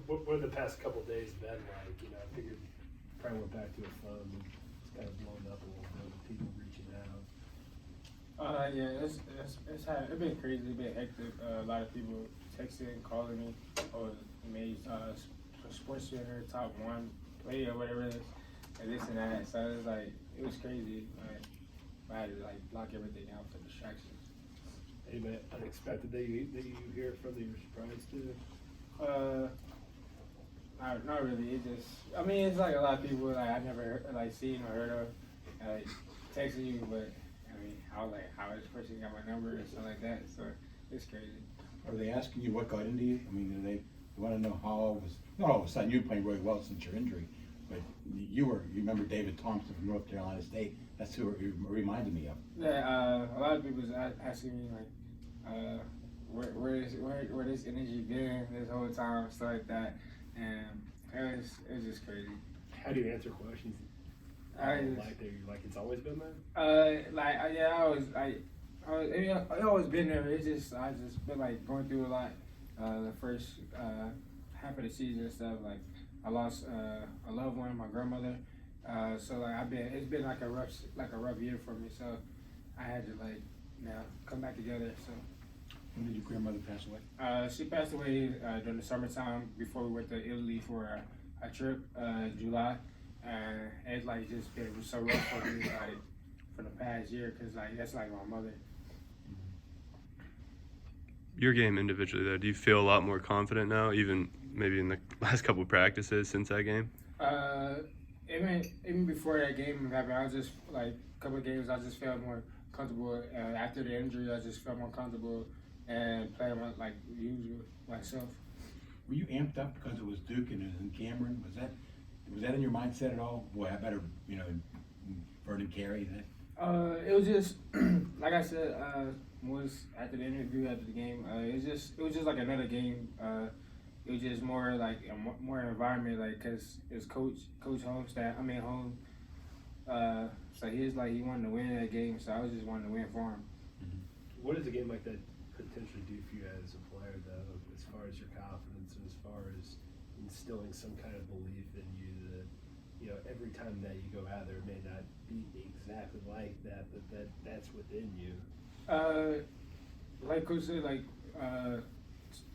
What are the past couple days been like? You know, I figured probably went back to a phone and it's kind of blown up a little bit with people reaching out. Yeah, it's been crazy, it's been hectic. A lot of people texting, calling me, or made Sports Center top 1 play or whatever it is, and this and that. So it was like, it was crazy. I had to like block everything out for distractions. Anybody unexpected that you hear from that you're surprised to? Not really. It just, I mean, it's like a lot of people like I never seen or heard of, like texting you, but I mean, I was like, how this person got my number and stuff like that. So it's crazy. Are they asking you what got into you? I mean, do they want to know how all was? Not all of a sudden you playing really well since your injury, but you remember David Thompson from North Carolina State. That's who it reminded me of. Yeah, a lot of people was asking me like, where this energy been this whole time, stuff like that, and it was just crazy. How do you answer questions? Like it's always been there. I always been there. I just been like going through a lot. The first half of the season and stuff. Like I lost a loved one, my grandmother. So like it's been like a rough year for me. So I had to like now come back together. So. When did your grandmother pass away? She passed away during the summertime before we went to Italy for a trip, July. And it's like just been so rough for me like for the past year because like that's like my mother. Your game individually though, do you feel a lot more confident now, even maybe in the last couple of practices since that game? Even before that game happened, I was just like a couple of games I just felt more comfortable. After the injury, I just felt more comfortable and playing like usual myself. Were you amped up because it was Duke and it was in Cameron? Was that in your mindset at all? Boy, I better Vernon carry that. It was just like I said, was after the interview after the game. It was just like another game. It was just more like a more environment, like because it was Coach Home. So he wanted to win that game, so I was just wanting to win for him. What does a game like that potentially do for you as a player, though, as far as your confidence and as far as instilling some kind of belief in you that, you know, every time that you go out there, it may not be exactly like that, but that's within you? Like Coach said,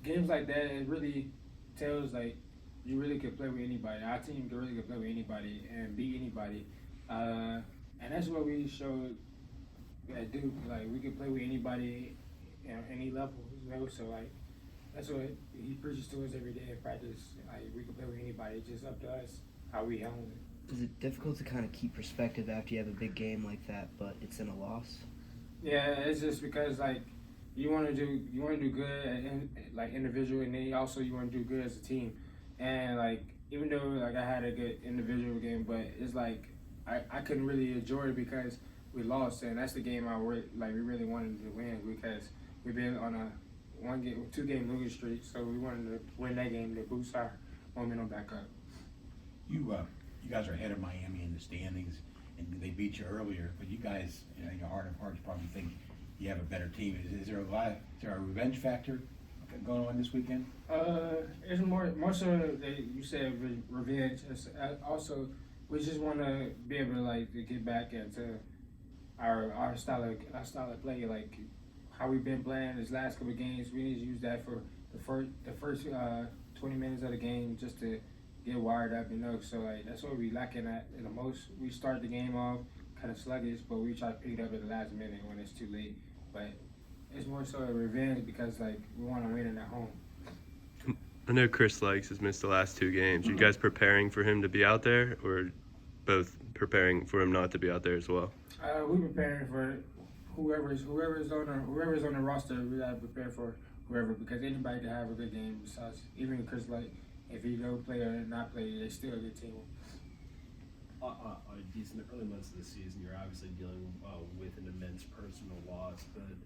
games like that, it really tells, like, you really could play with anybody. Our team really could play with anybody and beat anybody. And that's what we showed at Duke. Like, we could play with anybody at any level, So, like, that's what he preaches to us every day in practice. Like, we can play with anybody. It's just up to us how we handle it. Is it difficult to kind of keep perspective after you have a big game like that, but it's in a loss? Yeah, it's just because like you want to do good like individual, and then also you want to do good as a team. And like even though like I had a good individual game, but it's like I couldn't really enjoy it because we lost, and that's the game we really wanted to win because we've been on a 2-game losing streak, so we wanted to win that game to boost our momentum back up. You guys are ahead of Miami in the standings, and they beat you earlier. But you guys, in your heart of hearts, probably think you have a better team. Is there a revenge factor going on this weekend? It's more so that you said revenge. Also, we just want to be able to get back into our style of play, like how we've been playing this last couple of games. We need to use that for the first 20 minutes of the game just to get wired up, So like that's what we lacking at the most. We start the game off kind of sluggish, but we try to pick it up at the last minute when it's too late. But it's more so a revenge because like we want to win it at home. I know Chris Likes has missed the last 2 games. You guys preparing for him to be out there, or both preparing for him not to be out there as well? We're preparing for whoever's on the roster. We gotta prepare for whoever because anybody can have a good game besides even Chris Like. If he don't play or not play, they still a good team. Au'Diese, in the early months of the season, you're obviously dealing with an immense personal loss, but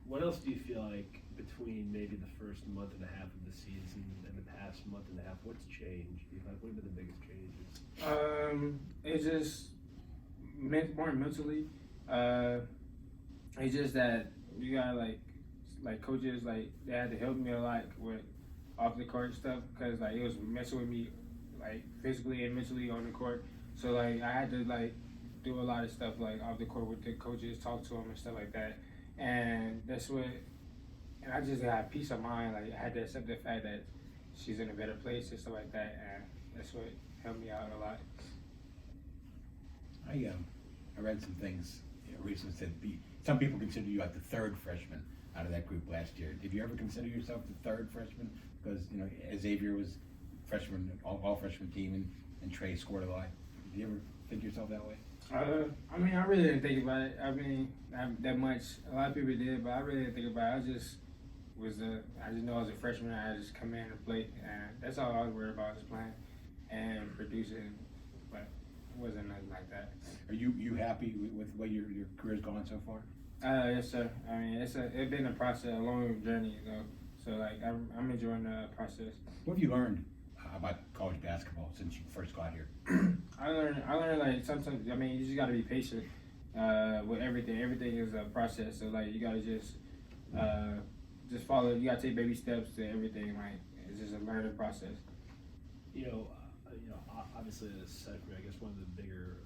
what else do you feel like between maybe the first month and a half of the season and the past month and a half, what's changed? What have been the biggest changes? It's just more mentally. It's just that you got like coaches, like they had to help me a lot with off the court stuff because like it was messing with me like physically and mentally on the court. So like I had to like do a lot of stuff like off the court with the coaches, talk to them and stuff like that. And that's what, and I just got peace of mind. Like I had to accept the fact that she's in a better place and stuff like that. And that's what helped me out a lot. I read some things recently said some people consider you like the third freshman out of that group last year. Did you ever consider yourself the third freshman? Because Xavier was freshman, all freshman team, and Trey scored a lot. Did you ever think yourself that way? I mean, I really didn't think about it. I mean, not that much. A lot of people did, but I really didn't think about it. I just know I was a freshman. I just come in and play, and that's all I was worried about, is playing and producing. But it wasn't nothing like that. Are you happy with the way your career's gone so far? Yes, sir. I mean, it's been a process, a long journey, though. So like, I'm enjoying the process. What have you learned about college basketball since you first got here? I learned like sometimes. I mean, you just gotta be patient with everything. Everything is a process. So like, you gotta just follow. You gotta take baby steps to everything. Like, it's just a learning process. Obviously, aside from, I guess, one of the bigger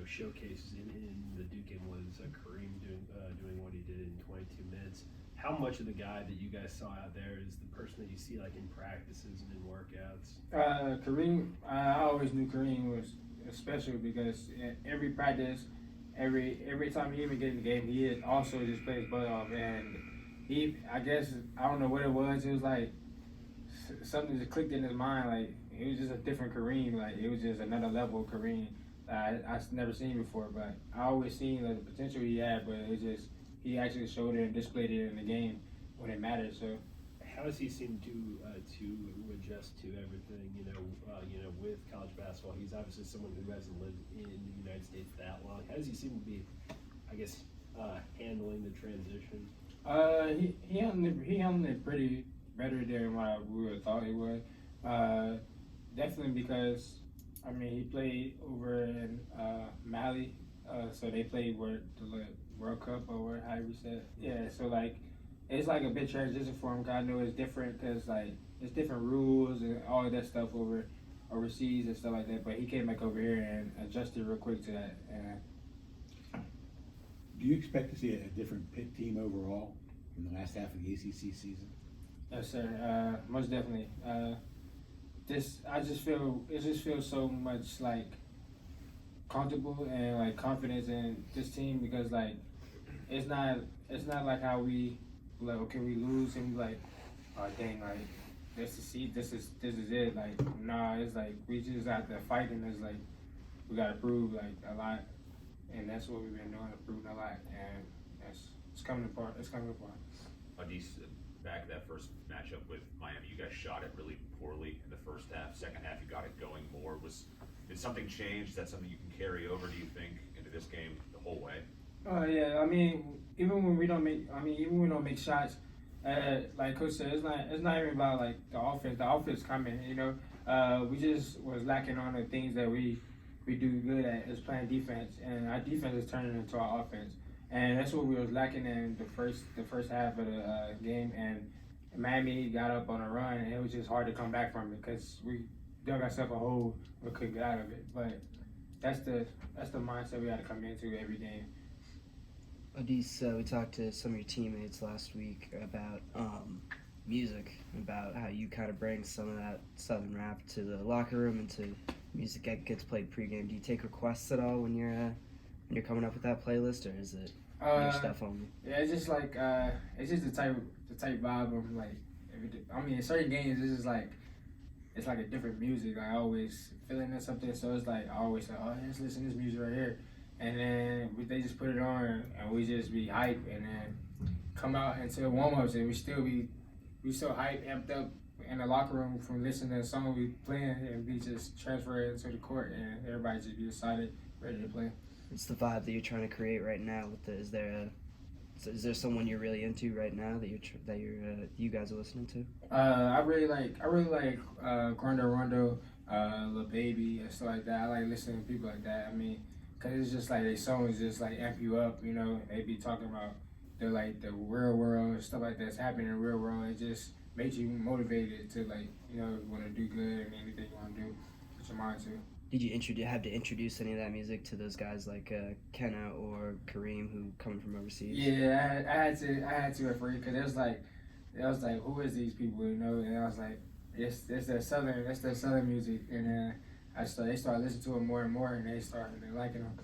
showcases in the Duke game was Kareem doing what he did in 22 minutes. How much of the guy that you guys saw out there is the person that you see like in practices and in workouts? Kareem, I always knew Kareem was special because every practice, every time he even get in the game, he also just plays butt off. And I don't know what it was. It was like something just clicked in his mind. Like it was just a different Kareem. Like it was just another level of Kareem I've never seen before. But I always seen the potential he had, but it just. He actually showed it and displayed it in the game when it mattered. So, how does he seem to adjust to everything? With college basketball, he's obviously someone who hasn't lived in the United States that long. How does he seem to be, I guess, handling the transition? He handled it pretty better than what we would have thought he would. Definitely because he played over in Mali, so they played the World Cup or however you said. Yeah, so like it's like a big transition for him. 'Cause I know it's different because like it's different rules and all of that stuff overseas and stuff like that. But he came back over here and adjusted real quick to that. And do you expect to see a different Pitt team overall in the last half of the ACC season? Yes, sir. Most definitely. It just feels so much like comfortable and like confidence in this team because like it's not like how we like okay we lose and we like oh dang like this is it like nah it's like we just got to fight and it's like we gotta prove like a lot and that's what we've been doing, proving a lot, and it's coming apart. Au'Diese, back that first matchup with Miami, you guys shot it really poorly in the first half. Second half, you got it going more. Did something change? Is that something you can carry over, do you think, into this game the whole way? Yeah, even when we don't make shots, like Coach said, it's not even about like the offense. The offense coming, we just was lacking on the things that we do good at is playing defense, and our defense is turning into our offense, and that's what we was lacking in the first half of the game. And Miami got up on a run, and it was just hard to come back from it because we dug ourselves a hole, we couldn't get out of it. But that's the mindset we got to come into every game. Au'Diese, we talked to some of your teammates last week about music, about how you kind of bring some of that Southern rap to the locker room and to music that gets played pregame. Do you take requests at all when you're coming up with that playlist, or is it your stuff only? Yeah, it's just like it's just the type vibe of like. In certain games, it's just like it's like a different music. I always feeling something, so it's like I always say, "Oh, let's listen to this music right here," and then they just put it on, and we just be hype, and then come out into warm-ups, and we so hype, amped up in the locker room from listening to the song we playing, and we just transfer it to the court, and everybody just be excited, ready to play. What's the vibe that you're trying to create right now? Is there someone you're really into right now that you guys are listening to? I really like Grando Rondo, Lil Baby, and stuff like that. I like listening to people like that. Cause it's just like their songs just like amp you up. They be talking about the real world and stuff like that's happening in the real world. makes you motivated to like want to do good and anything you want to do, put your mind to. Did you have to introduce any of that music to those guys like Kenna or Kareem who coming from overseas? Yeah, I had to at first because it was like who is these people, And I was like, it's that southern music, and they started listening to it more and more, and they started liking them.